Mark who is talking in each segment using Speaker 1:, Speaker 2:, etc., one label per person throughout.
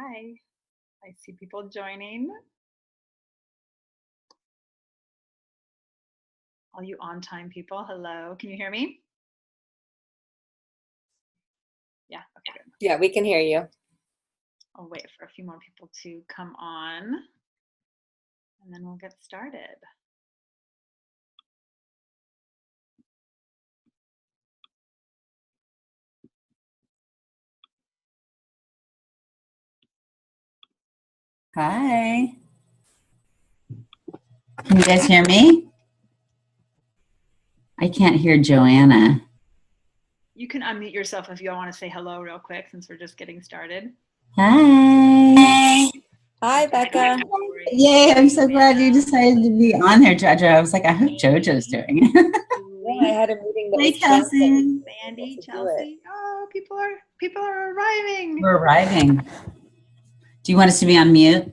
Speaker 1: Hi. I see people joining. All you on time people, hello. Can you hear me? Yeah, okay, good.
Speaker 2: Yeah, we can hear you.
Speaker 1: I'll wait for a few more people to come on and then we'll get started.
Speaker 3: Hi. Can you guys hear me? I can't hear Joanna.
Speaker 1: You can unmute yourself if you all want to say hello real quick since we're just getting started.
Speaker 3: Hi.
Speaker 2: Hi, Becca.
Speaker 3: Yay, I'm so glad you decided to be on here, Jojo. I was like, I hope Jojo's doing it.
Speaker 2: Yeah, I had a meeting that
Speaker 3: Hey,
Speaker 2: was canceled.
Speaker 3: Kelsey.
Speaker 1: Sandy,
Speaker 2: To do
Speaker 1: Chelsea. Oh, people are arriving.
Speaker 3: We're arriving. Do you want us to be on mute?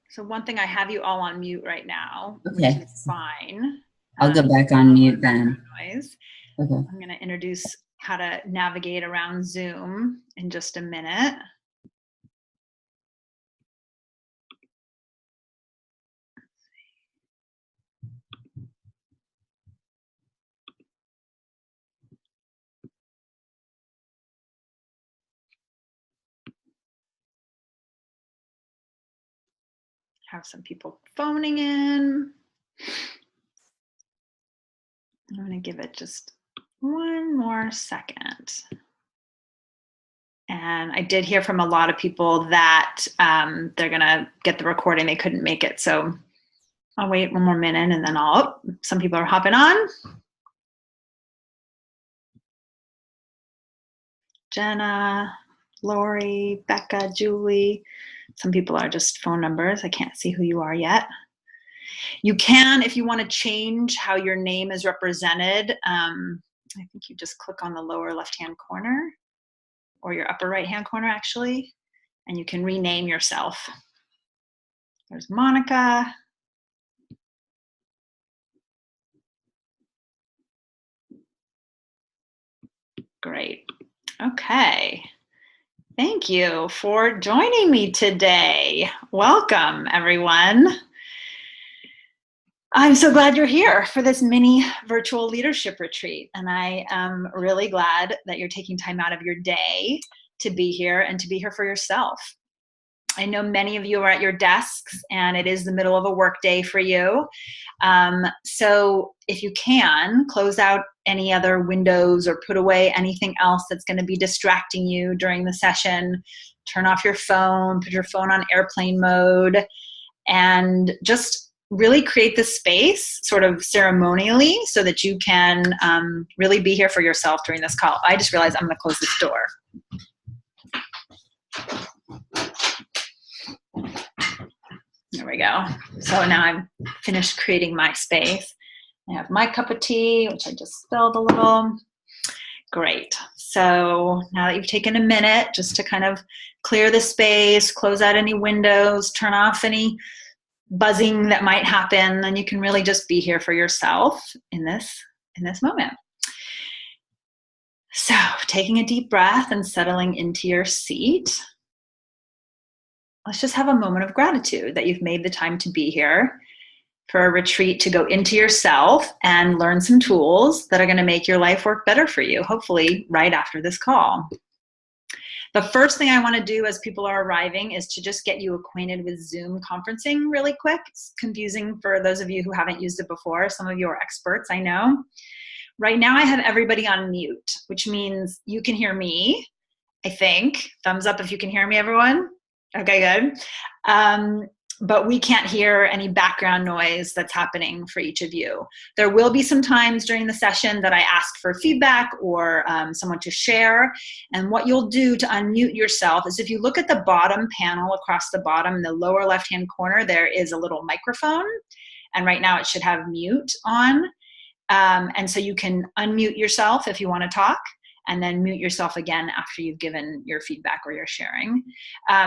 Speaker 1: So one thing, I have you all on mute right now,
Speaker 3: Okay.
Speaker 1: which is fine.
Speaker 3: I'll go back on mute then.
Speaker 1: Noise.
Speaker 3: Okay.
Speaker 1: I'm going to introduce how to navigate around Zoom in just a minute. Have some people phoning in. I'm going to give it just one more second. And I did hear from a lot of people that they're going to get the recording. They couldn't make it. So I'll wait one more minute and then some people are hopping on. Jenna, Lori, Becca, Julie. Some people are just phone numbers. I can't see who you are yet. You can, if you want to change how your name is represented, I think you just click on the lower left-hand corner or your upper right-hand corner, actually, and you can rename yourself. There's Monica. Great. Okay. Thank you for joining me today. Welcome, everyone. I'm so glad you're here for this mini virtual leadership retreat. And I am really glad that you're taking time out of your day to be here and to be here for yourself. I know many of you are at your desks and it is the middle of a work day for you. So if you can, close out any other windows or put away anything else that's going to be distracting you during the session. Turn off your phone, put your phone on airplane mode, and just really create the space sort of ceremonially so that you can really be here for yourself during this call. I just realized I'm going to close this door. There we go. So now I've finished creating my space. I have my cup of tea, which I just spilled a little. Great. So now that you've taken a minute just to kind of clear the space, close out any windows, turn off any buzzing that might happen, then you can really just be here for yourself in this moment. So taking a deep breath and settling into your seat. Let's just have a moment of gratitude that you've made the time to be here for a retreat to go into yourself and learn some tools that are going to make your life work better for you, hopefully right after this call. The first thing I want to do as people are arriving is to just get you acquainted with Zoom conferencing really quick. It's confusing for those of you who haven't used it before. Some of you are experts, I know. Right now I have everybody on mute, which means you can hear me, I think. Thumbs up if you can hear me, everyone. Okay, good. But we can't hear any background noise that's happening for each of you. There will be some times during the session that I ask for feedback or someone to share. And what you'll do to unmute yourself is if you look at the bottom panel across the bottom in the lower left-hand corner, there is a little microphone. And right now it should have mute on. And so you can unmute yourself if you want to talk. and then mute yourself again after you've given your feedback or your sharing.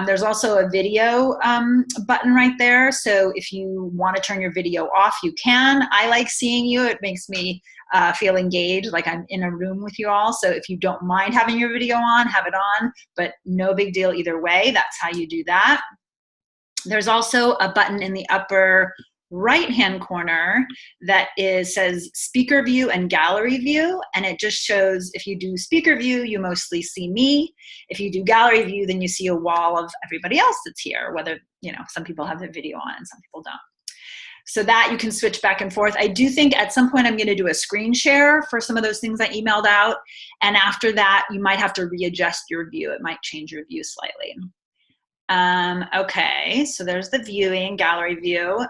Speaker 1: There's also a video button right there. So if you want to turn your video off, you can. I like seeing you. It makes me feel engaged, like I'm in a room with you all. So if you don't mind having your video on, have it on, but no big deal either way. That's how you do that. There's also a button in the upper right-hand corner that says speaker view and gallery view, and it just shows if you do speaker view, you mostly see me. If you do gallery view, then you see a wall of everybody else that's here, whether, some people have their video on and some people don't. So that you can switch back and forth. I do think at some point I'm going to do a screen share for some of those things I emailed out, and after that you might have to readjust your view. It might change your view slightly. Okay, so there's the viewing, gallery view.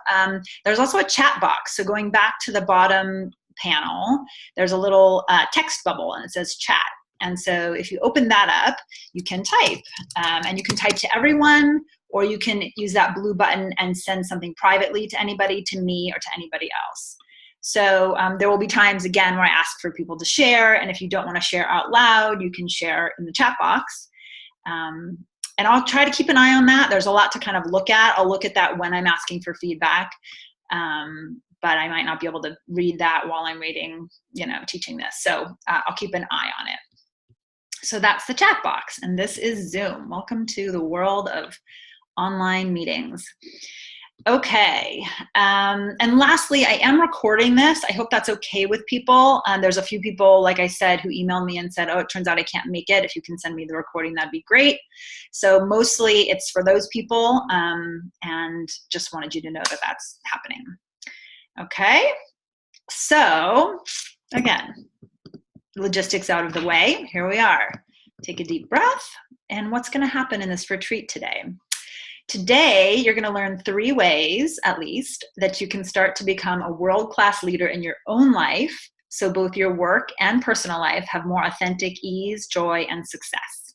Speaker 1: There's also a chat box. So going back to the bottom panel, there's a little text bubble and it says chat. And so if you open that up, you can type. And you can type to everyone, or you can use that blue button and send something privately to anybody, to me, or to anybody else. So there will be times, again, where I ask for people to share. And if you don't want to share out loud, you can share in the chat box. And I'll try to keep an eye on that. There's a lot to kind of look at. I'll look at that when I'm asking for feedback. But I might not be able to read that while I'm teaching this. So I'll keep an eye on it. So that's the chat box. And this is Zoom. Welcome to the world of online meetings. Okay. And lastly, I am recording this. I hope that's okay with people. There's a few people, like I said, who emailed me and said, oh, it turns out I can't make it. If you can send me the recording, that'd be great. So mostly it's for those people, and just wanted you to know that that's happening. Okay. So again, logistics out of the way. Here we are. Take a deep breath. And what's going to happen in this retreat today? Today, you're going to learn 3 ways, at least, that you can start to become a world-class leader in your own life, so both your work and personal life have more authentic ease, joy, and success.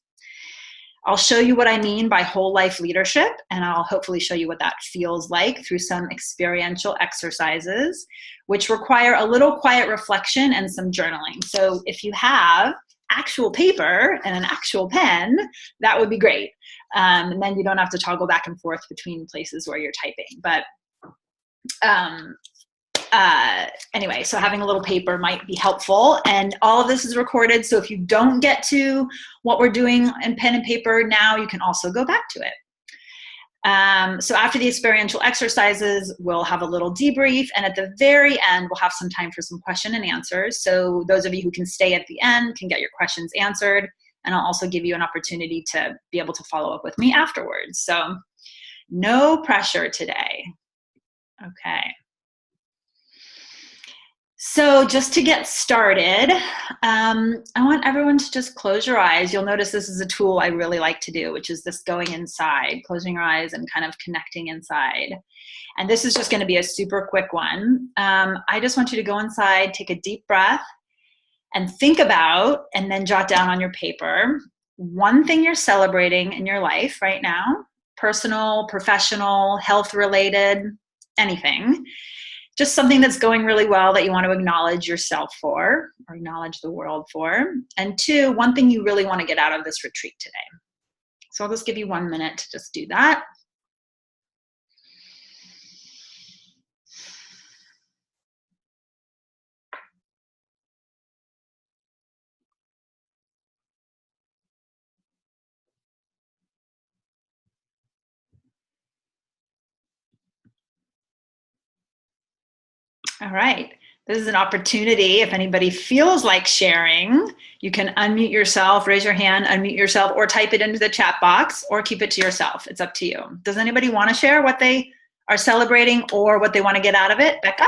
Speaker 1: I'll show you what I mean by whole life leadership, and I'll hopefully show you what that feels like through some experiential exercises, which require a little quiet reflection and some journaling. So if you have actual paper and an actual pen, that would be great. And then you don't have to toggle back and forth between places where you're typing. But anyway, so having a little paper might be helpful. And all of this is recorded. So if you don't get to what we're doing in pen and paper now, you can also go back to it. So after the experiential exercises, we'll have a little debrief, and at the very end, we'll have some time for some question and answers. So those of you who can stay at the end can get your questions answered, and I'll also give you an opportunity to be able to follow up with me afterwards. So no pressure today. Okay. So just to get started, I want everyone to just close your eyes. You'll notice this is a tool I really like to do, which is this going inside, closing your eyes and kind of connecting inside. And this is just going to be a super quick one. I just want you to go inside, take a deep breath, and think about, and then jot down on your paper, one thing you're celebrating in your life right now, personal, professional, health-related, anything. Just something that's going really well that you want to acknowledge yourself for, or acknowledge the world for. And 2, one thing you really want to get out of this retreat today. So I'll just give you 1 minute to just do that. All right. This is an opportunity. If anybody feels like sharing, you can unmute yourself, raise your hand, unmute yourself, or type it into the chat box, or keep it to yourself. It's up to you. Does anybody want to share what they are celebrating or what they want to get out of it? Becca?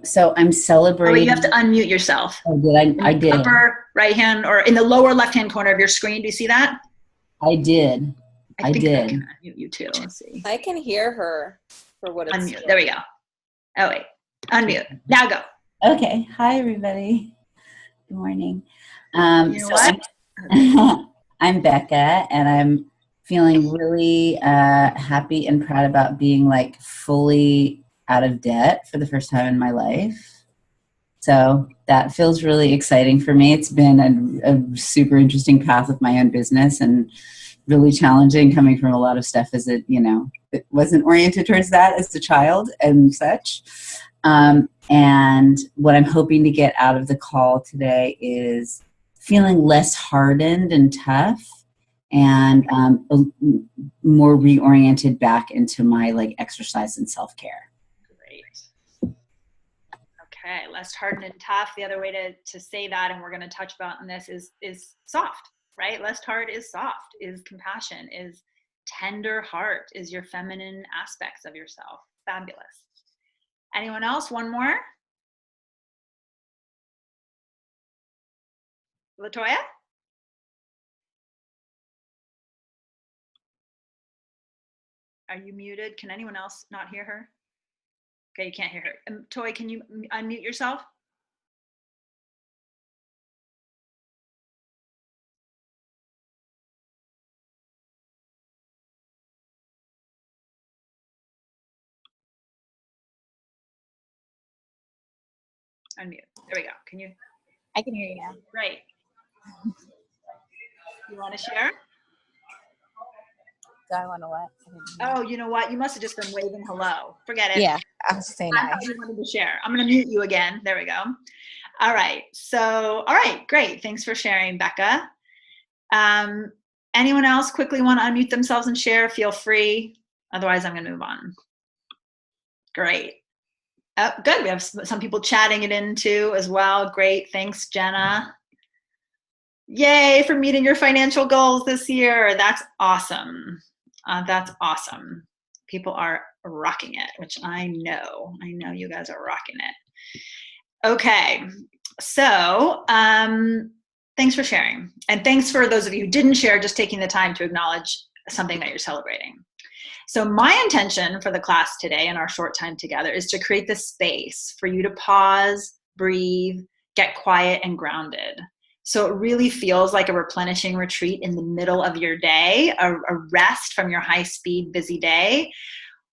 Speaker 3: So I'm celebrating.
Speaker 1: Oh, you have to unmute yourself.
Speaker 3: Oh, did I did.
Speaker 1: Upper right hand or in the lower left hand corner of your screen. Do you see that?
Speaker 3: I did. I
Speaker 1: think
Speaker 3: did.
Speaker 1: I can unmute you too. Let's see.
Speaker 2: I can hear her for what it's
Speaker 1: Unmute. There we go. Oh, wait. Unmute. Now go.
Speaker 3: Okay. Hi, everybody. Good morning.
Speaker 1: You know what?
Speaker 3: I'm Becca, and I'm feeling really happy and proud about being like fully out of debt for the first time in my life. So that feels really exciting for me. It's been a super interesting path with my own business and really challenging coming from a lot of stuff as it wasn't oriented towards that as a child and such. And what I'm hoping to get out of the call today is feeling less hardened and tough and more reoriented back into my like exercise and self-care.
Speaker 1: Great. Okay, less hardened and tough. The other way to say that, and we're going to touch about in this, is soft, right? Less hard is soft, is compassion, is tender heart, is your feminine aspects of yourself. Fabulous. Anyone else? One more? Latoya? Are you muted? Can anyone else not hear her? Okay, you can't hear her. Toy, can you unmute yourself? Unmute. There we go. Can you?
Speaker 4: I can hear you now.
Speaker 1: Great. You want to share?
Speaker 4: Do I want to what?
Speaker 1: Oh, you know what? You must have just been waving hello. Forget it.
Speaker 4: Yeah, I was just saying
Speaker 1: I thought you wanted to share. I'm going to mute you again. There we go. All right. So, all right, great. Thanks for sharing, Becca. Anyone else quickly want to unmute themselves and share? Feel free. Otherwise, I'm going to move on. Great. Oh, good. We have some people chatting it in too as well. Great. Thanks, Jenna. Yay for meeting your financial goals this year. That's awesome. That's awesome. People are rocking it, which I know. I know you guys are rocking it. Okay. So thanks for sharing. And thanks for those of you who didn't share, just taking the time to acknowledge something that you're celebrating. So my intention for the class today in our short time together is to create this space for you to pause, breathe, get quiet and grounded. So it really feels like a replenishing retreat in the middle of your day, a rest from your high-speed, busy day.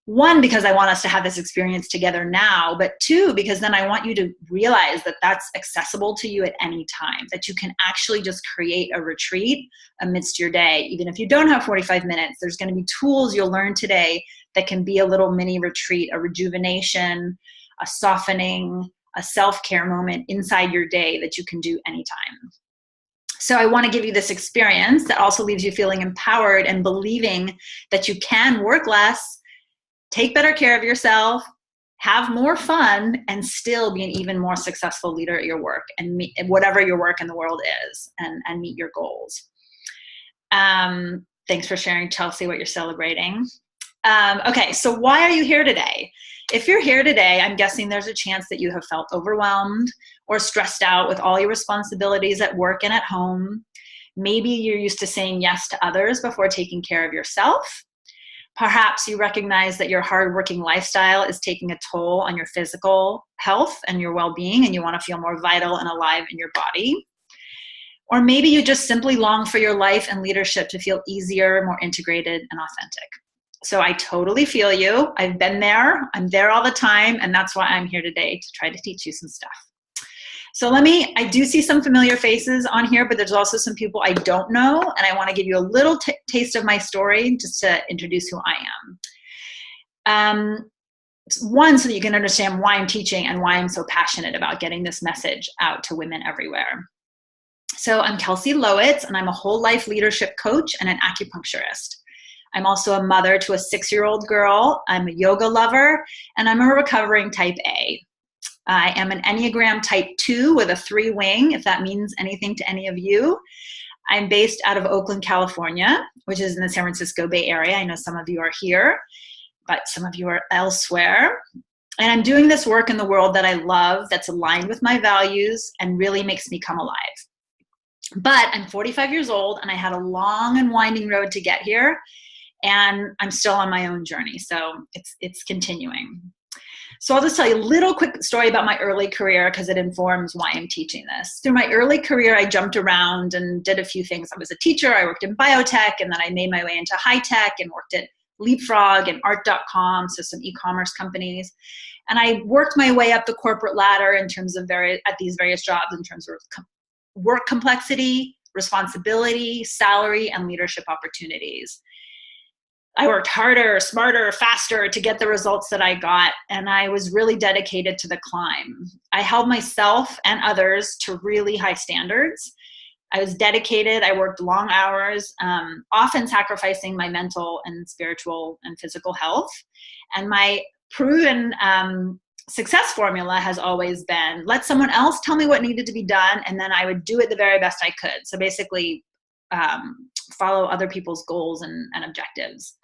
Speaker 1: One, because I want us to have this experience together now, but two, because then I want you to realize that that's accessible to you at any time, that you can actually just create a retreat amidst your day. Even if you don't have 45 minutes, there's going to be tools you'll learn today that can be a little mini retreat, a rejuvenation, a softening, a self-care moment inside your day that you can do anytime. So I want to give you this experience that also leaves you feeling empowered and believing that you can work less, take better care of yourself, have more fun, and still be an even more successful leader at your work and whatever your work in the world is, and meet your goals. Thanks for sharing, Chelsea, what you're celebrating. Okay, so why are you here today? If you're here today, I'm guessing there's a chance that you have felt overwhelmed or stressed out with all your responsibilities at work and at home. Maybe you're used to saying yes to others before taking care of yourself. Perhaps you recognize that your hardworking lifestyle is taking a toll on your physical health and your well-being, and you want to feel more vital and alive in your body. Or maybe you just simply long for your life and leadership to feel easier, more integrated, and authentic. So I totally feel you. I've been there. I'm there all the time, and that's why I'm here today, to try to teach you some stuff. So I do see some familiar faces on here, but there's also some people I don't know, and I want to give you a little taste of my story just to introduce who I am. One, so that you can understand why I'm teaching and why I'm so passionate about getting this message out to women everywhere. So I'm Kelsey Lowitz, and I'm a whole life leadership coach and an acupuncturist. I'm also a mother to a 6-year-old girl. I'm a yoga lover, and I'm a recovering type A. I am an Enneagram type 2 with a 3 wing, if that means anything to any of you. I'm based out of Oakland, California, which is in the San Francisco Bay Area. I know some of you are here, but some of you are elsewhere. And I'm doing this work in the world that I love, that's aligned with my values and really makes me come alive. But I'm 45 years old, and I had a long and winding road to get here, and I'm still on my own journey, so it's continuing. So I'll just tell you a little quick story about my early career, because it informs why I'm teaching this. Through my early career, I jumped around and did a few things. I was a teacher, I worked in biotech, and then I made my way into high tech and worked at Leapfrog and Art.com, so some e-commerce companies. And I worked my way up the corporate ladder in terms of at these various jobs in terms of work complexity, responsibility, salary, and leadership opportunities. I worked harder, smarter, faster to get the results that I got, and I was really dedicated to the climb. I held myself and others to really high standards. I was dedicated. I worked long hours, often sacrificing my mental and spiritual and physical health. And my proven success formula has always been, let someone else tell me what needed to be done, and then I would do it the very best I could. So basically, follow other people's goals and objectives.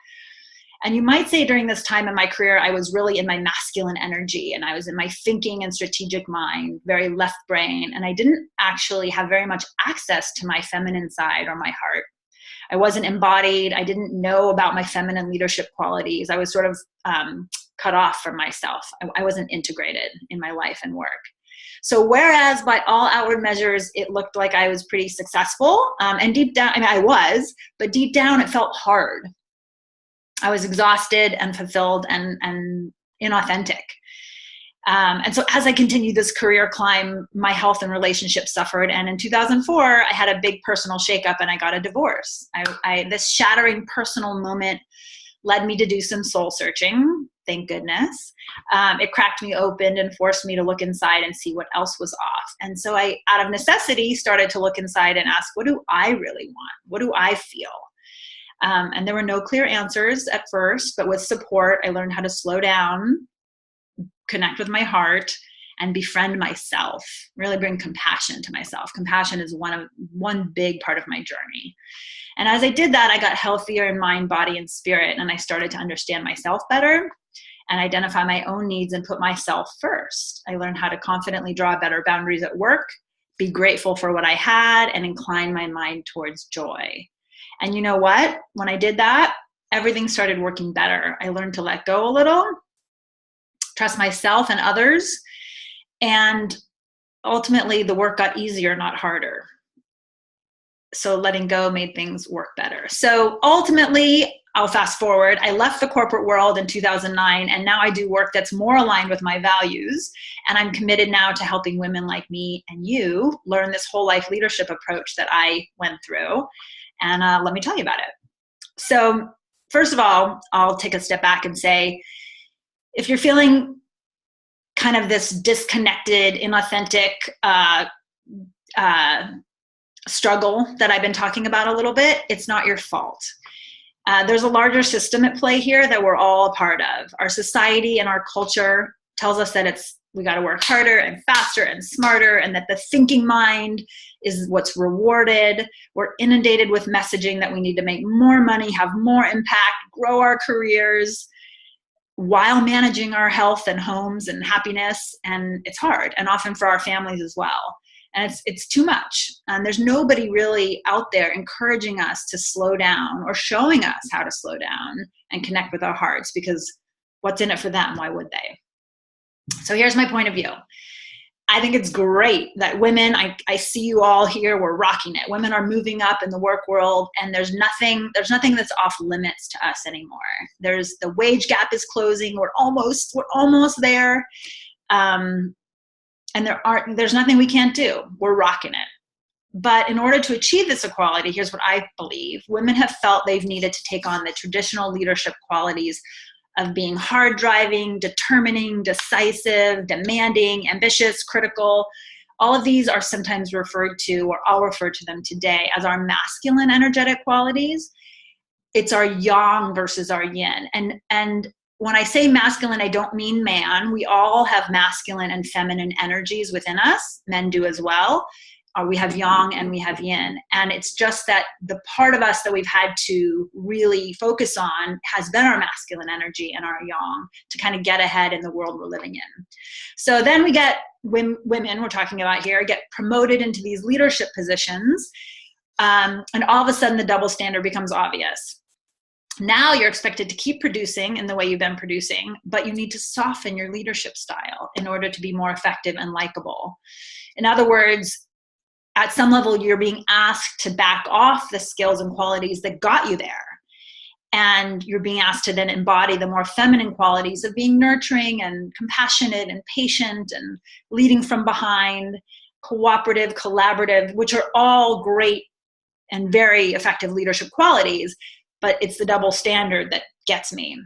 Speaker 1: And you might say during this time in my career, I was really in my masculine energy, and I was in my thinking and strategic mind, very left brain, and I didn't actually have very much access to my feminine side or my heart. I wasn't embodied. I didn't know about my feminine leadership qualities. I was sort of cut off from myself. I wasn't integrated in my life and work. So whereas by all outward measures, it looked like I was pretty successful, and deep down, I mean, I was, but deep down it felt hard. I was exhausted and fulfilled and inauthentic. And so as I continued this career climb, my health and relationships suffered. And in 2004, I had a big personal shakeup and I got a divorce. This shattering personal moment led me to do some soul searching, thank goodness. It cracked me open and forced me to look inside and see what else was off. And so I, out of necessity, started to look inside and ask, what do I really want? What do I feel? And there were no clear answers at first, but with support, I learned how to slow down, connect with my heart, and befriend myself, really bring compassion to myself. Compassion is one big part of my journey. And as I did that, I got healthier in mind, body, and spirit, and I started to understand myself better and identify my own needs and put myself first. I learned how to confidently draw better boundaries at work, be grateful for what I had, and incline my mind towards joy. And you know what? When I did that, everything started working better. I learned to let go a little, trust myself and others, and ultimately the work got easier, not harder. So letting go made things work better. So ultimately, I'll fast forward, I left the corporate world in 2009, and now I do work that's more aligned with my values. And I'm committed now to helping women like me and you learn this whole life leadership approach that I went through. And let me tell you about it. So first of all, I'll take a step back and say, if you're feeling kind of this disconnected, inauthentic struggle that I've been talking about a little bit, it's not your fault. There's a larger system at play here that we're all a part of. Our society and our culture tells us that we got to work harder and faster and smarter, and that the thinking mind is what's rewarded. We're inundated with messaging that we need to make more money, have more impact, grow our careers while managing our health and homes and happiness. And it's hard, and often for our families as well. And it's too much. And there's nobody really out there encouraging us to slow down or showing us how to slow down and connect with our hearts, because what's in it for them? Why would they? So here's my point of view. I think it's great that women, I see you all here, we're rocking it. Women are moving up in the work world, and there's nothing that's off limits to us anymore. The wage gap is closing. We're almost there. And there's nothing we can't do. We're rocking it. But in order to achieve this equality, here's what I believe. Women have felt they've needed to take on the traditional leadership qualities of being hard driving, determining, decisive, demanding, ambitious, critical. All of these are sometimes referred to, or I'll refer to them today, as our masculine energetic qualities. It's our yang versus our yin. And when I say masculine, I don't mean man. We all have masculine and feminine energies within us. Men do as well. We have yang and we have yin. And it's just that the part of us that we've had to really focus on has been our masculine energy and our yang to kind of get ahead in the world we're living in. So then we get women we're talking about here, get promoted into these leadership positions. And all of a sudden the double standard becomes obvious. Now you're expected to keep producing in the way you've been producing, but you need to soften your leadership style in order to be more effective and likable. In other words, at some level, you're being asked to back off the skills and qualities that got you there. And you're being asked to then embody the more feminine qualities of being nurturing and compassionate and patient and leading from behind, cooperative, collaborative, which are all great and very effective leadership qualities, but it's the double standard that gets me.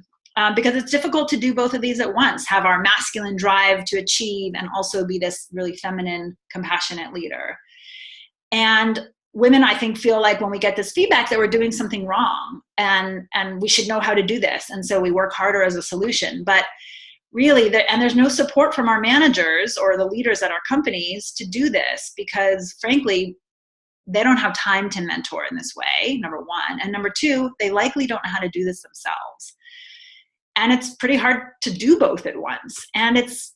Speaker 1: Because it's difficult to do both of these at once, have our masculine drive to achieve and also be this really feminine, compassionate leader. And women, I think, feel like when we get this feedback that we're doing something wrong and we should know how to do this. And so we work harder as a solution. But really, and there's no support from our managers or the leaders at our companies to do this because, frankly, they don't have time to mentor in this way, number one. And number two, they likely don't know how to do this themselves. And it's pretty hard to do both at once. And it's,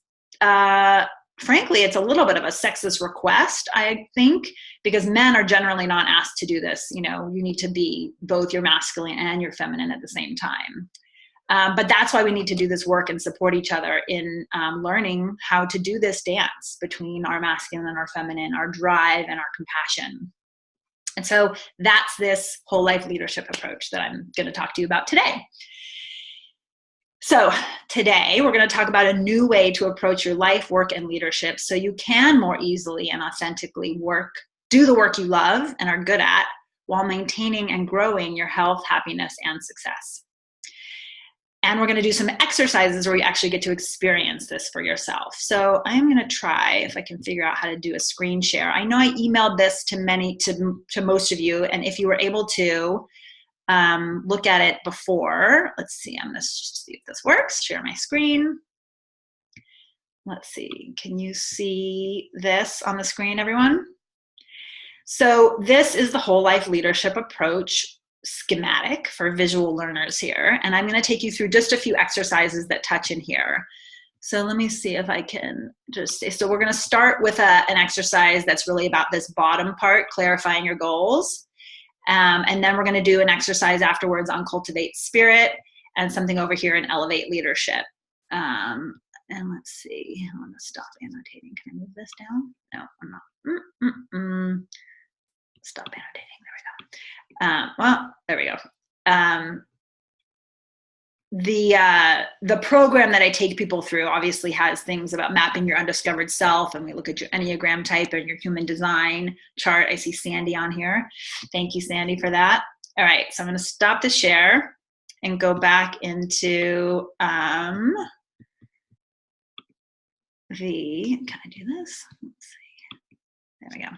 Speaker 1: frankly, it's a little bit of a sexist request, I think, because men are generally not asked to do this. You know, you need to be both your masculine and your feminine at the same time. But that's why we need to do this work and support each other in learning how to do this dance between our masculine and our feminine, our drive and our compassion. And so that's this whole life leadership approach that I'm going to talk to you about today. So today we're going to talk about a new way to approach your life, work, and leadership so you can more easily and authentically do the work you love and are good at while maintaining and growing your health, happiness, and success. And we're going to do some exercises where you actually get to experience this for yourself. So I'm going to try if I can figure out how to do a screen share. I know I emailed this to most of you, and if you were able to look at it before, let's see, I'm going to see if this works. Share my screen. Let's see, can you see this on the screen, everyone? So this is the whole life leadership approach schematic for visual learners here. And I'm going to take you through just a few exercises that touch in here. So let me see if I can just say, so we're going to start with an exercise that's really about this bottom part, clarifying your goals. And then we're going to do an exercise afterwards on cultivate spirit and something over here in elevate leadership. And let's see, I want to stop annotating. Can I move this down? No, I'm not. Stop annotating. There we go. Well, there we go. The program that I take people through obviously has things about mapping your undiscovered self, and we look at your Enneagram type and your human design chart. I see Sandy on here. Thank you, Sandy, for that. All right, so I'm going to stop the share and go back into can I do this? Let's see. There we go.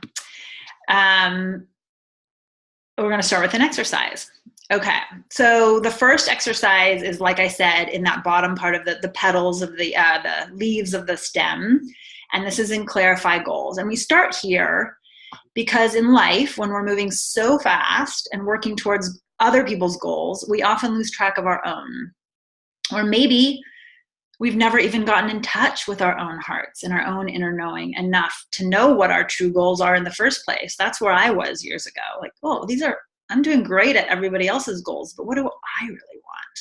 Speaker 1: We're going to start with an exercise. Okay, so the first exercise is, like I said, in that bottom part of the petals of the leaves of the stem, and this is in clarify goals. And we start here because in life, when we're moving so fast and working towards other people's goals, we often lose track of our own. Or maybe we've never even gotten in touch with our own hearts and our own inner knowing enough to know what our true goals are in the first place. That's where I was years ago. Like, oh, I'm doing great at everybody else's goals, but what do I really want?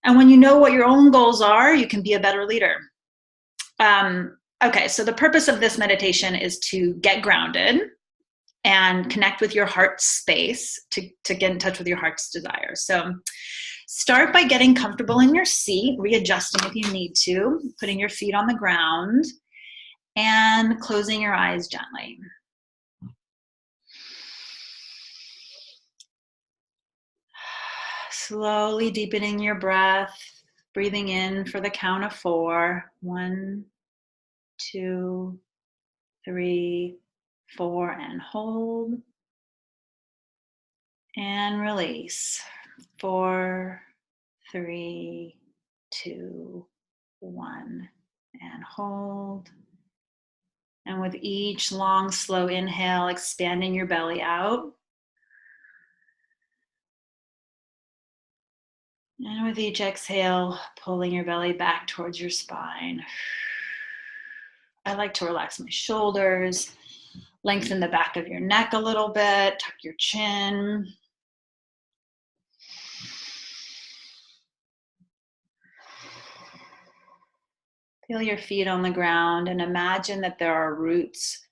Speaker 1: And when you know what your own goals are, you can be a better leader. Okay, so the purpose of this meditation is to get grounded and connect with your heart space to get in touch with your heart's desires. So start by getting comfortable in your seat, readjusting if you need to, putting your feet on the ground, and closing your eyes gently. Slowly deepening your breath, breathing in for the count of 4. 1, 2, 3, 4, and hold. And release. 4, 3, 2, 1, and hold. And with each long, slow inhale, expanding your belly out. And with each exhale, pulling your belly back towards your spine. I like to relax my shoulders, lengthen the back of your neck a little bit, tuck your chin. Feel your feet on the ground and imagine that there are roots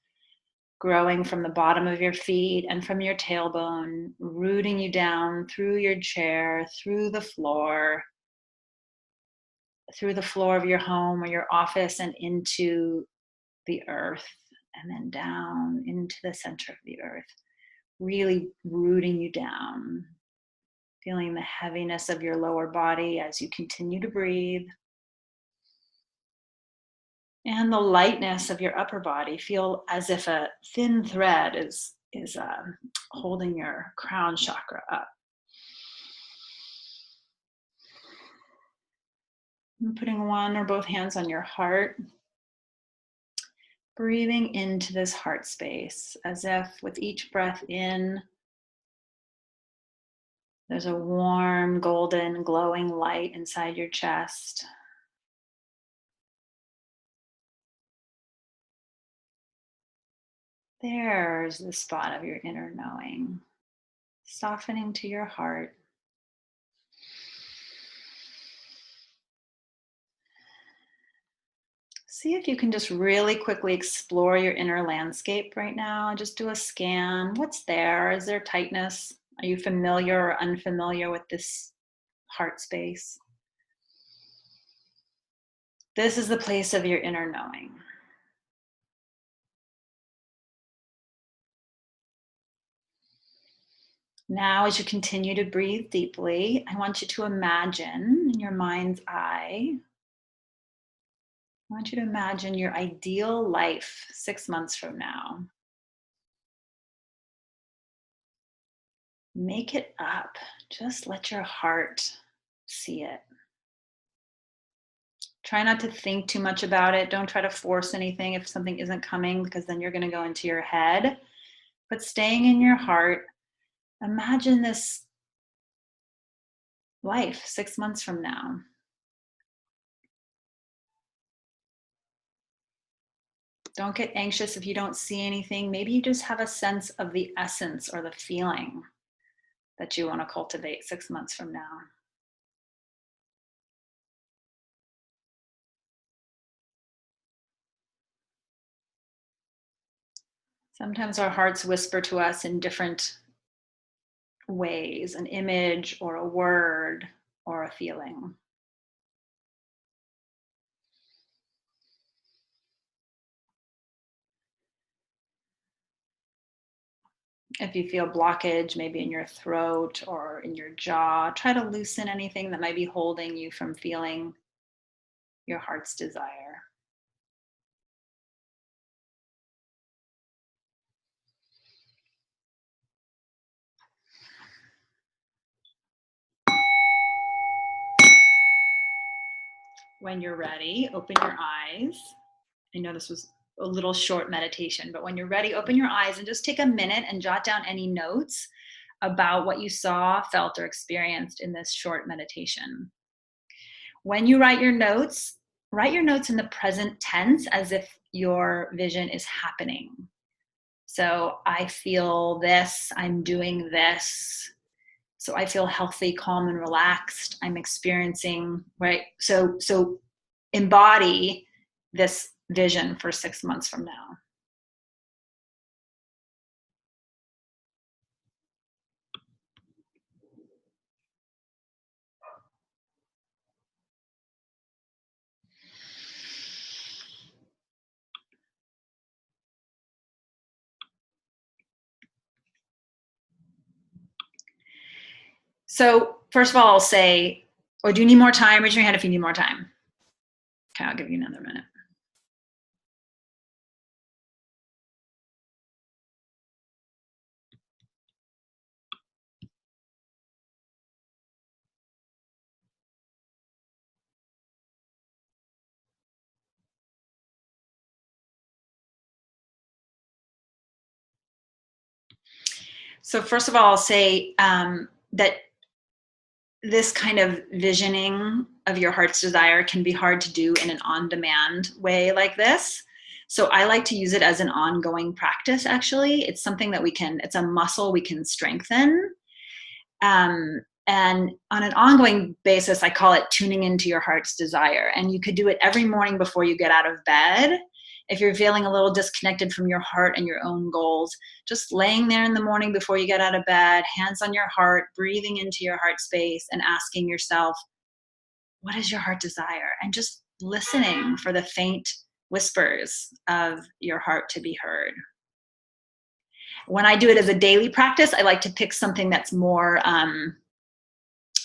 Speaker 1: growing from the bottom of your feet and from your tailbone, rooting you down through your chair, through the floor of your home or your office and into the earth, and then down into the center of the earth, really rooting you down, feeling the heaviness of your lower body as you continue to breathe. And the lightness of your upper body. Feel as if a thin thread is holding your crown chakra up. And putting one or both hands on your heart. Breathing into this heart space as if with each breath in, there's a warm, golden, glowing light inside your chest. There's the spot of your inner knowing, softening to your heart. See if you can just really quickly explore your inner landscape right now. Just do a scan. What's there? Is there tightness? Are you familiar or unfamiliar with this heart space? This is the place of your inner knowing. Now, as you continue to breathe deeply, I want you to imagine in your mind's eye, I want you to imagine your ideal life 6 months from now. Make it up. Just let your heart see it. Try not to think too much about it. Don't try to force anything if something isn't coming, because then you're going to go into your head. But staying in your heart, imagine this life 6 months from now. Don't get anxious if you don't see anything. Maybe you just have a sense of the essence or the feeling that you want to cultivate 6 months from now. Sometimes our hearts whisper to us in different ways, an image or a word or a feeling. If you feel blockage, maybe in your throat or in your jaw, try to loosen anything that might be holding you from feeling your heart's desire. When you're ready, open your eyes. I know this was a little short meditation, but when you're ready, open your eyes and just take a minute and jot down any notes about what you saw, felt, or experienced in this short meditation. When you write your notes in the present tense as if your vision is happening. So I feel this, I'm doing this. So I feel healthy, calm, and relaxed. I'm experiencing, right? So embody this vision for 6 months from now. So first of all, I'll say, or do you need more time? Raise your hand if you need more time. Okay, I'll give you another minute. So first of all, I'll say that this kind of visioning of your heart's desire can be hard to do in an on-demand way like this. So I like to use it as an ongoing practice, actually. It's something that it's a muscle we can strengthen. And on an ongoing basis, I call it tuning into your heart's desire. And you could do it every morning before you get out of bed. If you're feeling a little disconnected from your heart and your own goals, just laying there in the morning before you get out of bed, hands on your heart, breathing into your heart space and asking yourself, what is your heart desire? And just listening for the faint whispers of your heart to be heard. When I do it as a daily practice, I like to pick something that's more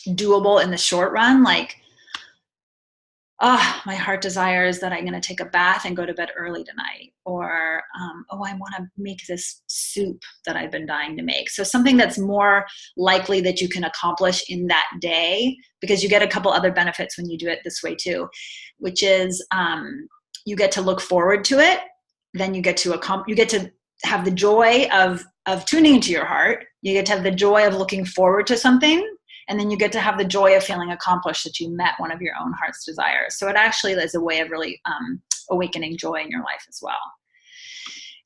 Speaker 1: doable in the short run, like, my heart desires that I'm going to take a bath and go to bed early tonight. Or, I want to make this soup that I've been dying to make. So something that's more likely that you can accomplish in that day, because you get a couple other benefits when you do it this way too, which is you get to look forward to it. Then you get to have the joy of tuning into your heart. You get to have the joy of looking forward to something. And then you get to have the joy of feeling accomplished that you met one of your own heart's desires. So it actually is a way of really awakening joy in your life as well.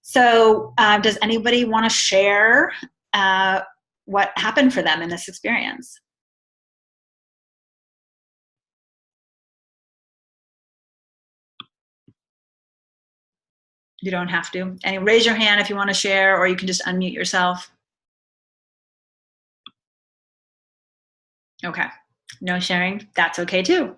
Speaker 1: So does anybody want to share what happened for them in this experience? You don't have to. And raise your hand if you want to share, or you can just unmute yourself. Okay, no sharing, that's okay too.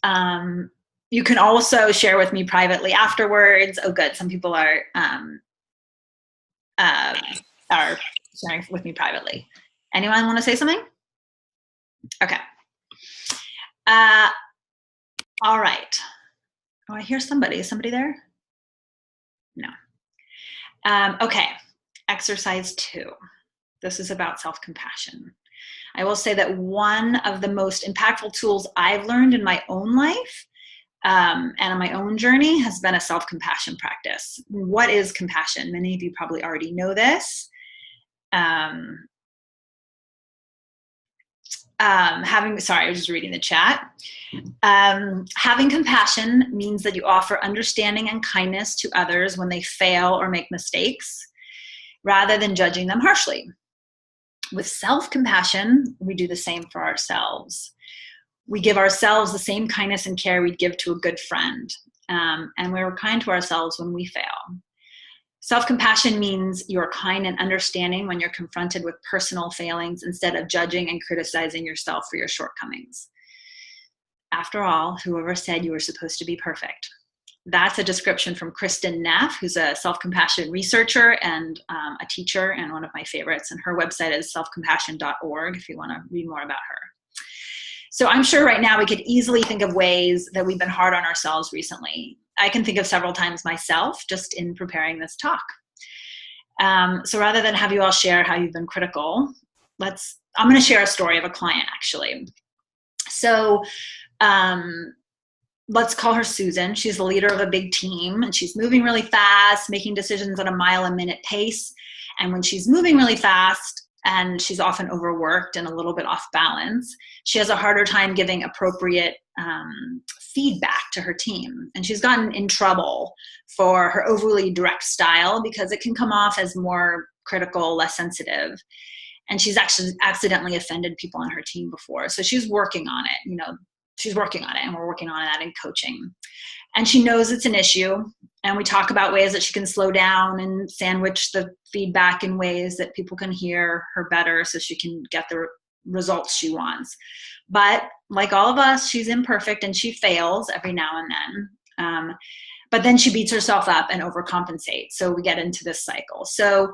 Speaker 1: You can also share with me privately afterwards. Oh good, some people are sharing with me privately. Anyone want to say something? Okay. All right. Oh, I hear somebody. Is somebody there? No. Okay, exercise 2. This is about self-compassion. I will say that one of the most impactful tools I've learned in my own life and on my own journey has been a self-compassion practice. What is compassion? Many of you probably already know this. Sorry, I was just reading the chat. Having compassion means that you offer understanding and kindness to others when they fail or make mistakes, rather than judging them harshly. With self-compassion, we do the same for ourselves. We give ourselves the same kindness and care we'd give to a good friend. And we're kind to ourselves when we fail. Self-compassion means you're kind and understanding when you're confronted with personal failings instead of judging and criticizing yourself for your shortcomings. After all, whoever said you were supposed to be perfect? That's a description from Kristin Neff, who's a self-compassion researcher and a teacher and one of my favorites. And her website is selfcompassion.org if you want to read more about her. So I'm sure right now we could easily think of ways that we've been hard on ourselves recently. I can think of several times myself just in preparing this talk. So rather than have you all share how you've been critical, I'm going to share a story of a client actually. So let's call her Susan. She's the leader of a big team and she's moving really fast, making decisions at a mile-a-minute pace. And when she's moving really fast and she's often overworked and a little bit off balance, she has a harder time giving appropriate feedback to her team. And she's gotten in trouble for her overly direct style because it can come off as more critical, less sensitive. And she's actually accidentally offended people on her team before. So she's working on it, she's working on it, and we're working on that in coaching. And she knows it's an issue, and we talk about ways that she can slow down and sandwich the feedback in ways that people can hear her better so she can get the results she wants. But like all of us, she's imperfect and she fails every now and then. But then she beats herself up and overcompensates. So we get into this cycle. So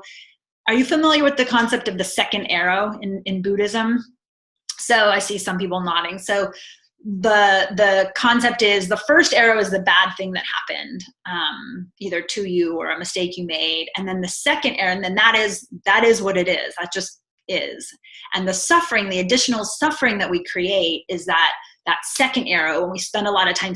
Speaker 1: are you familiar with the concept of the second arrow in Buddhism? So I see some people nodding. So the concept is the first arrow is the bad thing that happened, either to you or a mistake you made. And then the second arrow, and then that is what it is. That just is. And the suffering, the additional suffering that we create is that second arrow, when we spend a lot of time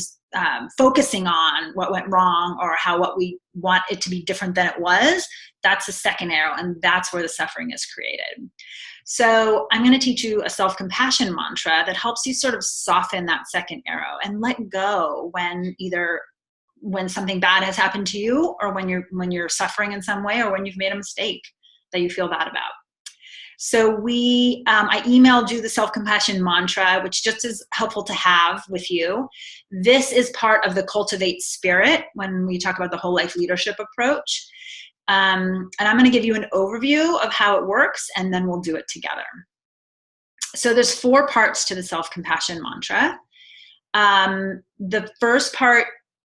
Speaker 1: focusing on what went wrong or what we want it to be different than it was, that's the second arrow, and that's where the suffering is created. So I'm going to teach you a self-compassion mantra that helps you sort of soften that second arrow and let go when something bad has happened to you, or when you're suffering in some way, or when you've made a mistake that you feel bad about. So I emailed you the self-compassion mantra, which just is helpful to have with you. This is part of the Cultivate Spirit when we talk about the whole life leadership approach. And I'm going to give you an overview of how it works, and then we'll do it together. So there's 4 parts to the self-compassion mantra. The first part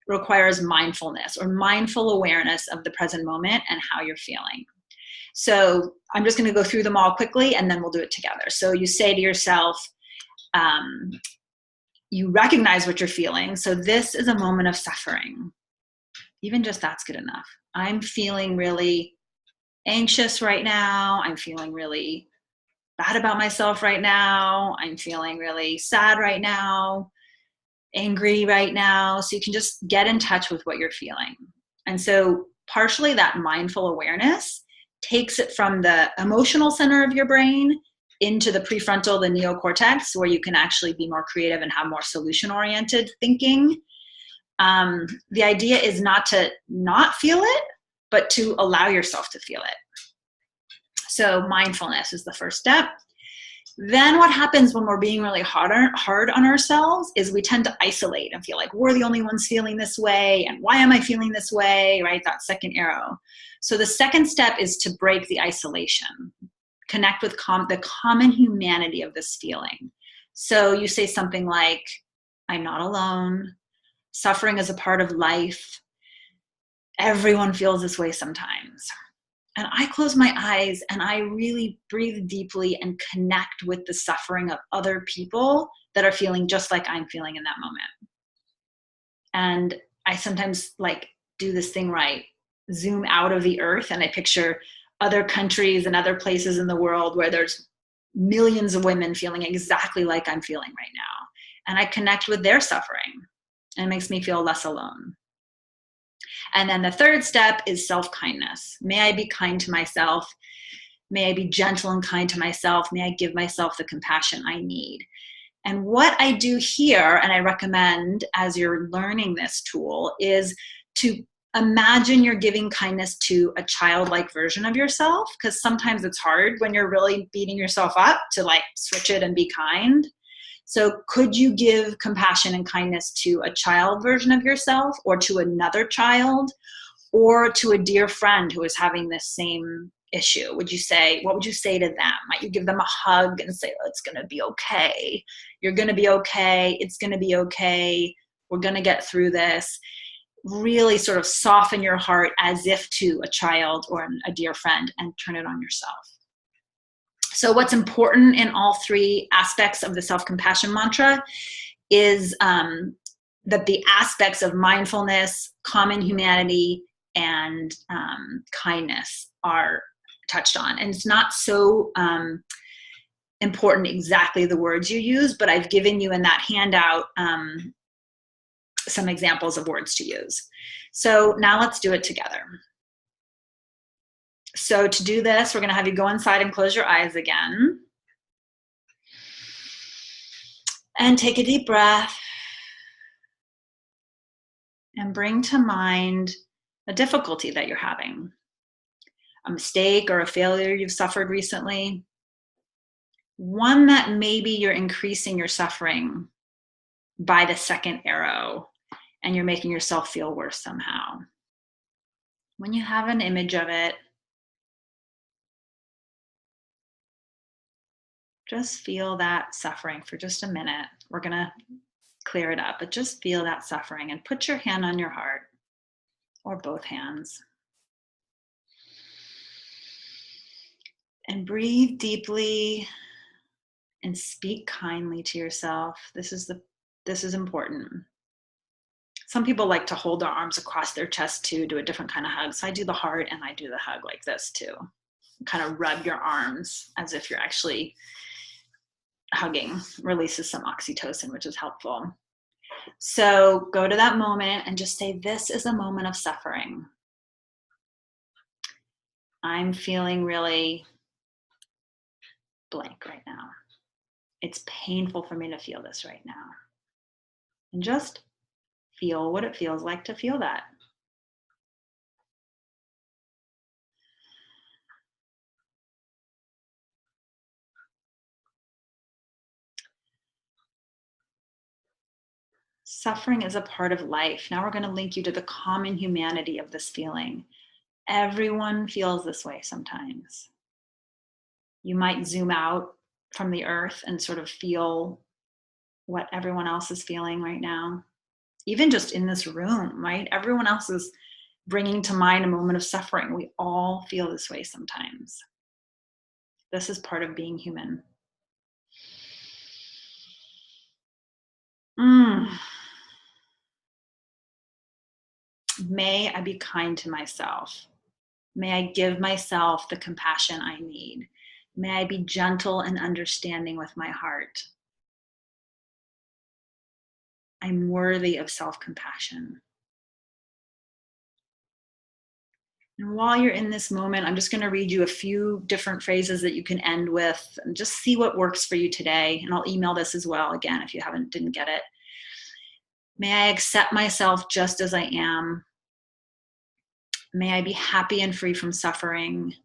Speaker 1: requires mindfulness or mindful awareness of the present moment and how you're feeling. So I'm just going to go through them all quickly, and then we'll do it together. So you say to yourself, you recognize what you're feeling. So this is a moment of suffering. Even just that's good enough. I'm feeling really anxious right now. I'm feeling really bad about myself right now. I'm feeling really sad right now, angry right now. So you can just get in touch with what you're feeling. And so partially that mindful awareness takes it from the emotional center of your brain into the prefrontal, the neocortex, where you can actually be more creative and have more solution-oriented thinking. The idea is not to not feel it, but to allow yourself to feel it. So mindfulness is the first step. Then what happens when we're being really hard on ourselves is we tend to isolate and feel like we're the only ones feeling this way, and why am I feeling this way, right? That second arrow. So the second step is to break the isolation, connect with the common humanity of this feeling. So you say something like, I'm not alone. Suffering is a part of life. Everyone feels this way sometimes. And I close my eyes and I really breathe deeply and connect with the suffering of other people that are feeling just like I'm feeling in that moment. And I sometimes do this thing where I zoom out of the earth and I picture other countries and other places in the world where there's millions of women feeling exactly like I'm feeling right now. And I connect with their suffering, and it makes me feel less alone. And then the third step is self-kindness. May I be kind to myself. May I be gentle and kind to myself. May I give myself the compassion I need. And what I do here, and I recommend as you're learning this tool, is to imagine you're giving kindness to a childlike version of yourself, because sometimes it's hard when you're really beating yourself up to switch it and be kind. So could you give compassion and kindness to a child version of yourself, or to another child, or to a dear friend who is having this same issue? What would you say to them? Might you give them a hug and say, oh, it's going to be okay. You're going to be okay. It's going to be okay. We're going to get through this. Really sort of soften your heart as if to a child or a dear friend, and turn it on yourself. So what's important in all 3 aspects of the self-compassion mantra is that the aspects of mindfulness, common humanity, and kindness are touched on. And it's not so important exactly the words you use, but I've given you in that handout some examples of words to use. So now let's do it together. So to do this, we're going to have you go inside and close your eyes again. And take a deep breath. And bring to mind a difficulty that you're having. A mistake or a failure you've suffered recently. One that maybe you're increasing your suffering by the second arrow, and you're making yourself feel worse somehow. When you have an image of it, just feel that suffering for just a minute. We're going to clear it up, but just feel that suffering and put your hand on your heart, or both hands. And breathe deeply and speak kindly to yourself. This is important. Some people like to hold their arms across their chest too, do a different kind of hug. So I do the heart and I do the hug like this too. Kind of rub your arms as if you're actually hugging. Releases some oxytocin, which is helpful. So go to that moment and just say, this is a moment of suffering. I'm feeling really blank right now. It's painful for me to feel this right now. And just feel what it feels like to feel that. Suffering is a part of life. Now we're going to link you to the common humanity of this feeling. Everyone feels this way sometimes. You might zoom out from the earth and sort of feel what everyone else is feeling right now. Even just in this room, right? Everyone else is bringing to mind a moment of suffering. We all feel this way sometimes. This is part of being human. May I be kind to myself. May I give myself the compassion I need. May I be gentle and understanding with my heart. I'm worthy of self-compassion. And while you're in this moment, I'm just going to read you a few different phrases that you can end with and just see what works for you today. And I'll email this as well, again, if you didn't get it. May I accept myself just as I am. May I be happy and free from suffering.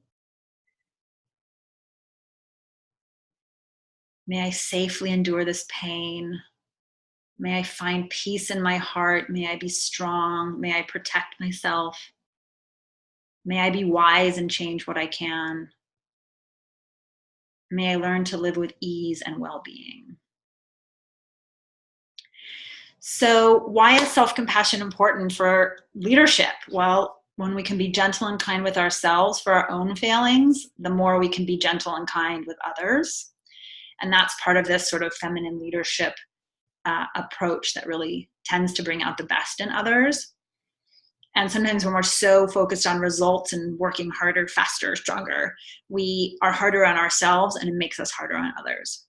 Speaker 1: May I safely endure this pain. May I find peace in my heart. May I be strong. May I protect myself. May I be wise and change what I can. May I learn to live with ease and well-being. So why is self-compassion important for leadership? Well, when we can be gentle and kind with ourselves for our own failings, the more we can be gentle and kind with others. And that's part of this sort of feminine leadership approach that really tends to bring out the best in others. And sometimes when we're so focused on results and working harder, faster, stronger, we are harder on ourselves and it makes us harder on others.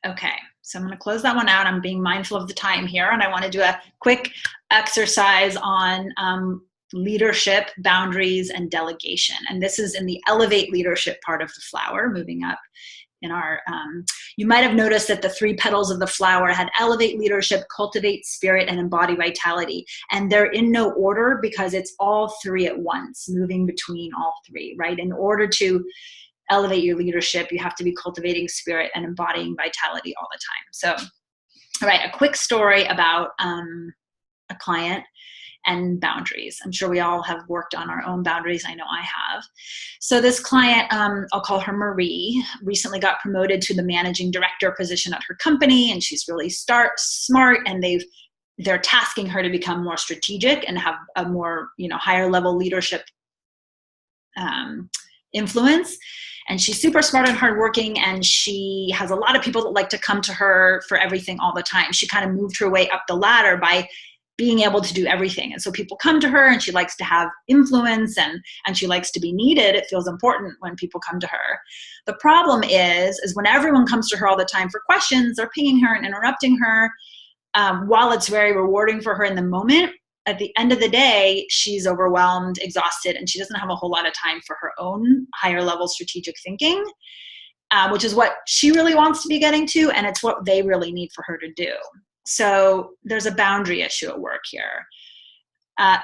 Speaker 1: Okay, so I'm going to close that one out. I'm being mindful of the time here, and I want to do a quick exercise on leadership, boundaries, and delegation. And this is in the elevate leadership part of the flower, moving up in our, you might have noticed that the 3 petals of the flower had elevate leadership, cultivate spirit, and embody vitality. And they're in no order because it's all 3 at once, moving between all 3, right? In order to elevate your leadership, you have to be cultivating spirit and embodying vitality all the time. So, all right, a quick story about a client and boundaries. I'm sure we all have worked on our own boundaries. I know I have. So this client, I'll call her Marie, recently got promoted to the managing director position at her company, and she's really smart, and they're tasking her to become more strategic and have a more, higher level leadership influence. And she's super smart and hardworking, and she has a lot of people that like to come to her for everything all the time. She kind of moved her way up the ladder by being able to do everything. And so people come to her, and she likes to have influence, and she likes to be needed. It feels important when people come to her. The problem is when everyone comes to her all the time for questions, they're pinging her and interrupting her. While it's very rewarding for her in the moment, at the end of the day, she's overwhelmed, exhausted, and she doesn't have a whole lot of time for her own higher level strategic thinking, which is what she really wants to be getting to, and it's what they really need for her to do. So there's a boundary issue at work here.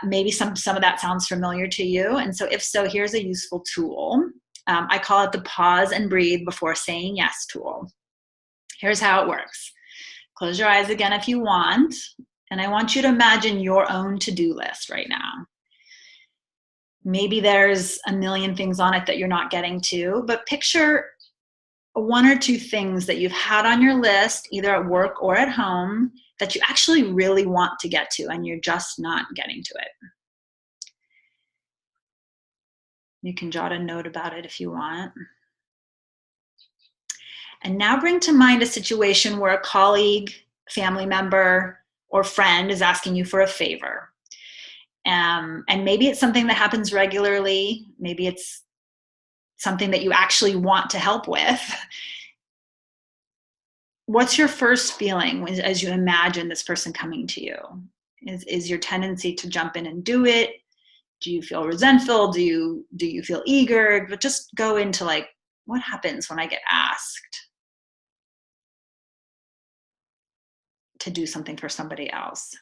Speaker 1: Maybe some of that sounds familiar to you. And so if so, here's a useful tool. I call it the pause and breathe before saying yes tool. Here's how it works. Close your eyes again if you want. And I want you to imagine your own to-do list right now. Maybe there's a million things on it that you're not getting to, but picture 1 or 2 things that you've had on your list, either at work or at home, that you actually really want to get to, and you're just not getting to it. You can jot a note about it if you want. And now bring to mind a situation where a colleague, family member, or friend is asking you for a favor. And maybe it's something that happens regularly. Maybe it's something that you actually want to help with. What's your first feeling as you imagine this person coming to you? Is your tendency to jump in and do it? Do you feel resentful? Do you feel eager? But just go into what happens when I get asked to do something for somebody else?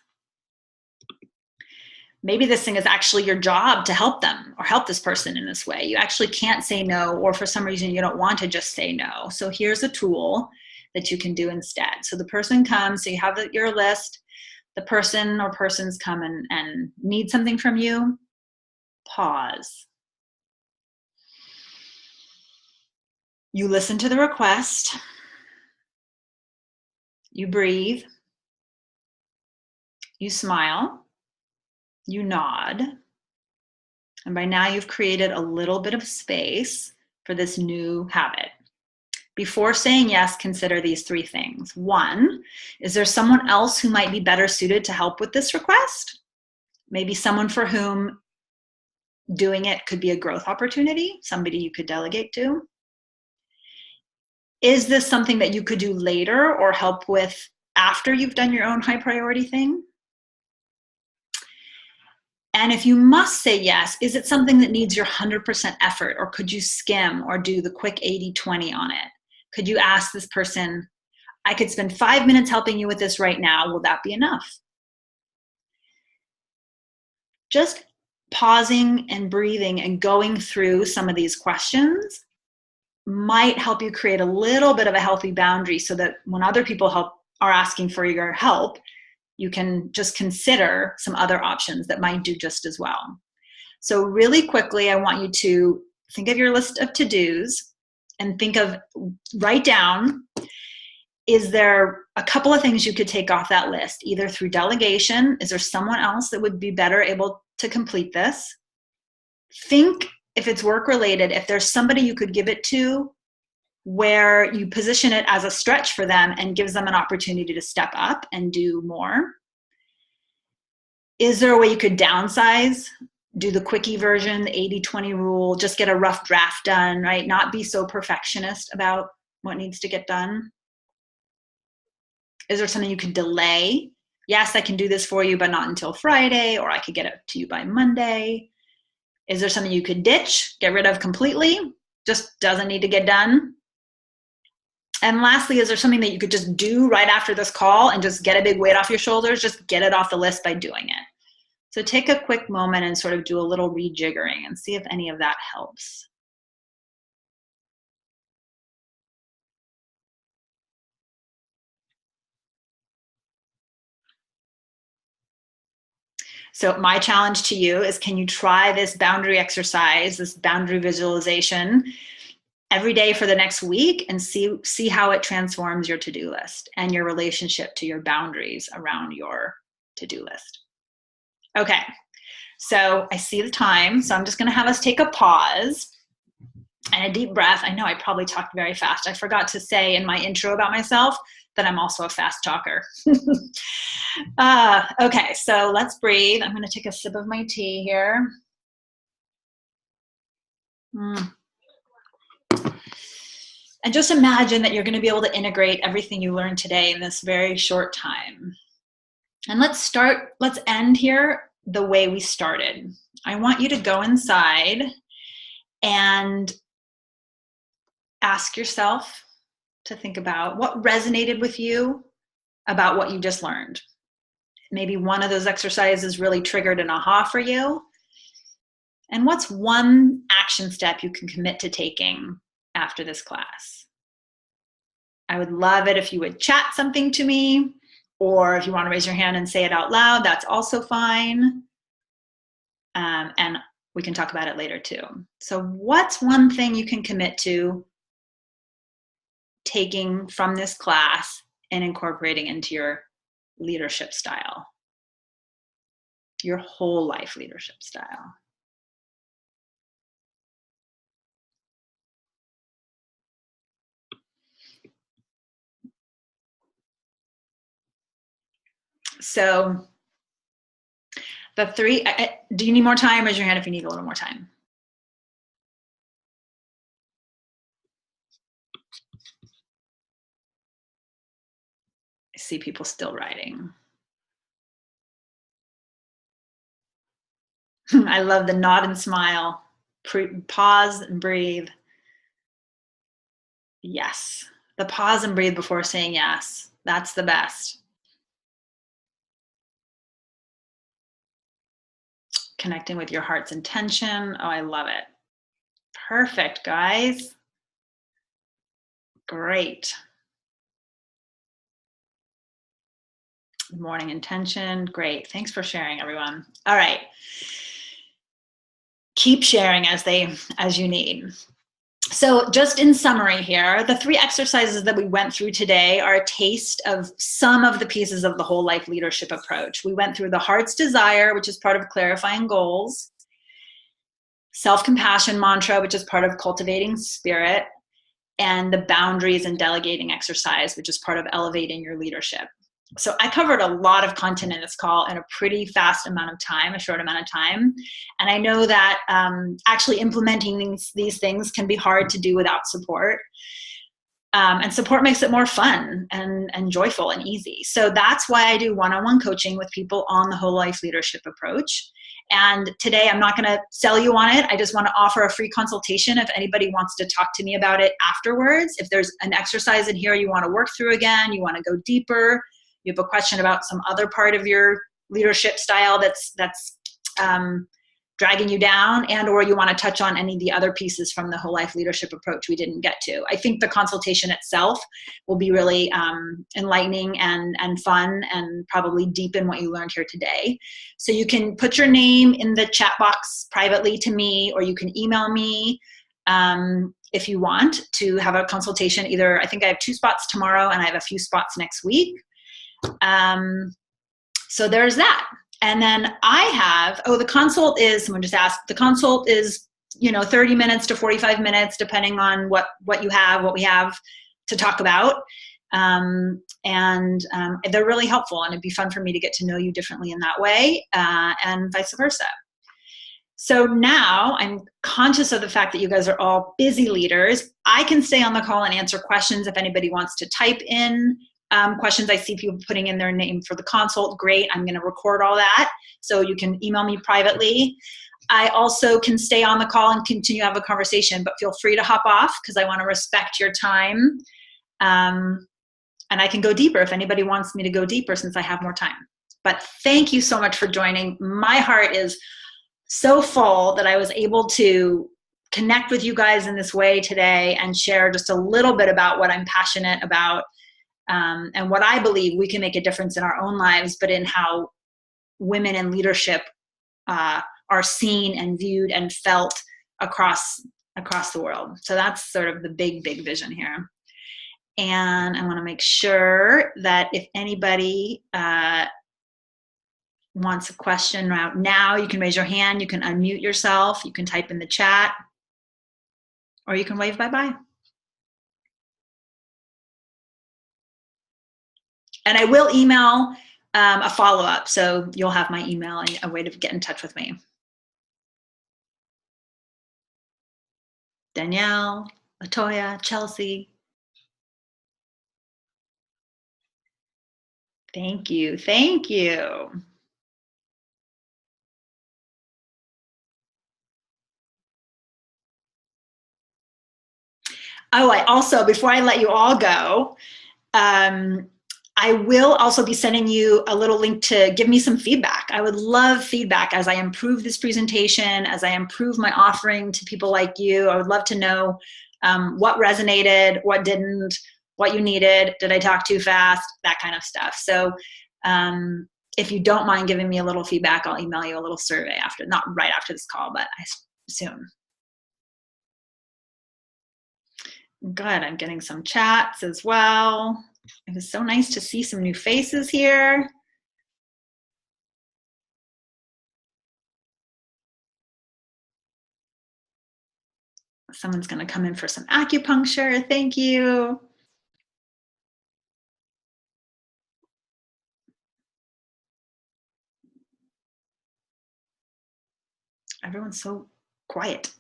Speaker 1: Maybe this thing is actually your job to help them or help this person in this way. You actually can't say no, or for some reason you don't want to just say no. So here's a tool that you can do instead. So the person comes, so you have your list, the person or persons come and need something from you, pause. You listen to the request, you breathe, you smile, you nod, and by now you've created a little bit of space for this new habit. Before saying yes, consider these three things. One, is there someone else who might be better suited to help with this request? Maybe someone for whom doing it could be a growth opportunity, somebody you could delegate to. Is this something that you could do later or help with after you've done your own high priority thing? And if you must say yes, is it something that needs your 100% effort, or could you skim or do the quick 80-20 on it? Could you ask this person, I could spend 5 minutes helping you with this right now, will that be enough? Just pausing and breathing and going through some of these questions might help you create a little bit of a healthy boundary so that when other people are asking for your help, you can just consider some other options that might do just as well. So really quickly, I want you to think of your list of to-dos and write down, is there a couple of things you could take off that list, either through delegation? Is there someone else that would be better able to complete this? Think, if it's work related, if there's somebody you could give it to where you position it as a stretch for them and gives them an opportunity to step up and do more. Is there a way you could downsize, do the quickie version, the 80-20 rule, just get a rough draft done, right? Not be so perfectionist about what needs to get done. Is there something you could delay? Yes, I can do this for you, but not until Friday, or I could get it to you by Monday. Is there something you could ditch, get rid of completely, just doesn't need to get done? And lastly, is there something that you could just do right after this call and just get a big weight off your shoulders? Just get it off the list by doing it. So take a quick moment and sort of do a little rejiggering and see if any of that helps. So my challenge to you is, can you try this boundary exercise, this boundary visualization every day for the next week and see how it transforms your to-do list and your relationship to your boundaries around your to-do list. Okay, so I see the time, so I'm just gonna have us take a pause and a deep breath. I know I probably talked very fast. I forgot to say in my intro about myself that I'm also a fast talker. Okay, so let's breathe. I'm gonna take a sip of my tea here. And just imagine that you're going to be able to integrate everything you learned today in this very short time. And let's end here the way we started. I want you to go inside and ask yourself to think about what resonated with you about what you just learned. Maybe one of those exercises really triggered an aha for you. And what's one action step you can commit to taking after this class? I would love it if you would chat something to me, or if you want to raise your hand and say it out loud, that's also fine. And we can talk about it later too. So what's one thing you can commit to taking from this class and incorporating into your leadership style, your whole life leadership style? So the three, do you need more time? Raise your hand if you need a little more time. I see people still writing. I love the nod and smile. Pause and breathe. Yes. The pause and breathe before saying yes. That's the best. Connecting with your heart's intention. Oh, I love it. Perfect, guys. Great. Morning intention. Great. Thanks for sharing, everyone. All right. Keep sharing as you need. So just in summary here, the 3 exercises that we went through today are a taste of some of the pieces of the whole life leadership approach. We went through the heart's desire, which is part of clarifying goals, self-compassion mantra, which is part of cultivating spirit, and the boundaries and delegating exercise, which is part of elevating your leadership. So I covered a lot of content in this call in a pretty fast amount of time, a short amount of time. And I know that actually implementing these things can be hard to do without support. And support makes it more fun and joyful and easy. So that's why I do one-on-one coaching with people on the whole life leadership approach. And today I'm not going to sell you on it. I just want to offer a free consultation if anybody wants to talk to me about it afterwards. If there's an exercise in here you want to work through again, you want to go deeper, you have a question about some other part of your leadership style that's dragging you down, and or you want to touch on any of the other pieces from the whole life leadership approach we didn't get to. I think the consultation itself will be really enlightening and fun, and probably deepen what you learned here today. So you can put your name in the chat box privately to me, or you can email me if you want to have a consultation. Either, I think I have 2 spots tomorrow and I have a few spots next week. So there's that. And then I have, the consult is, someone just asked, the consult is, 30 minutes to 45 minutes, depending on what we have to talk about. And they're really helpful, and it'd be fun for me to get to know you differently in that way, and vice versa. So now I'm conscious of the fact that you guys are all busy leaders. I can stay on the call and answer questions if anybody wants to type in questions. I see people putting in their name for the consult. Great. I'm going to record all that, so you can email me privately. I also can stay on the call and continue to have a conversation, but feel free to hop off because I want to respect your time. And I can go deeper if anybody wants me to go deeper, since I have more time. But thank you so much for joining. My heart is so full that I was able to connect with you guys in this way today and share just a little bit about what I'm passionate about. And what I believe we can make a difference in our own lives, but in how women in leadership are seen and viewed and felt across the world. So that's sort of the big vision here. And I want to make sure that if anybody wants a question right now, you can raise your hand, you can unmute yourself, you can type in the chat, or you can wave bye-bye. And I will email a follow-up, so you'll have my email and a way to get in touch with me. Danielle, Latoya, Chelsea. Thank you. Thank you. Oh, I also, before I let you all go, I will also be sending you a little link to give me some feedback. I would love feedback as I improve this presentation, as I improve my offering to people like you. I would love to know what resonated, what didn't, what you needed, did I talk too fast, that kind of stuff. So if you don't mind giving me a little feedback, I'll email you a little survey after, not right after this call, but soon. Good, I'm getting some chats as well. It was so nice to see some new faces here. Someone's going to come in for some acupuncture. Thank you. Everyone's so quiet.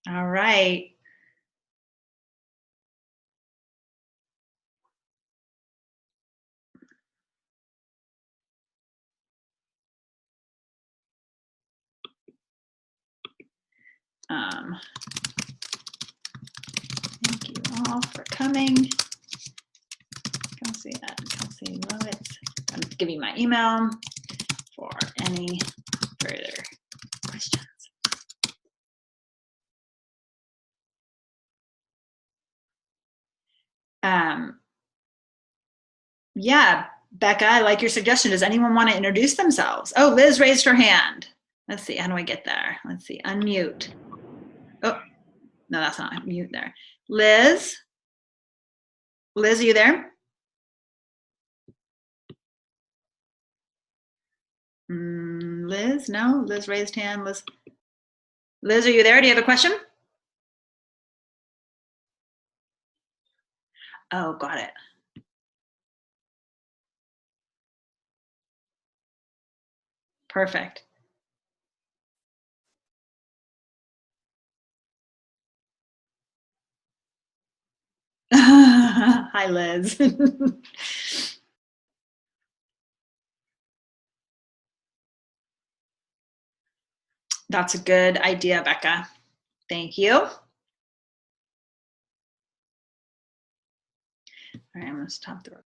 Speaker 1: All right. Thank you all for coming. Kelsey Lovitz. I'm giving my email for any further questions. Yeah, Becca, I like your suggestion. Does anyone want to introduce themselves? Oh, Liz raised her hand. Let's see. How do I get there? Let's see. Unmute. Oh, no, that's not mute there. Liz? Liz, are you there? Liz? No? Liz raised hand. Liz, are you there? Do you have a question? Oh, got it. Perfect. Hi, Liz. That's a good idea, Becca. Thank you. All right, I'm going to stop the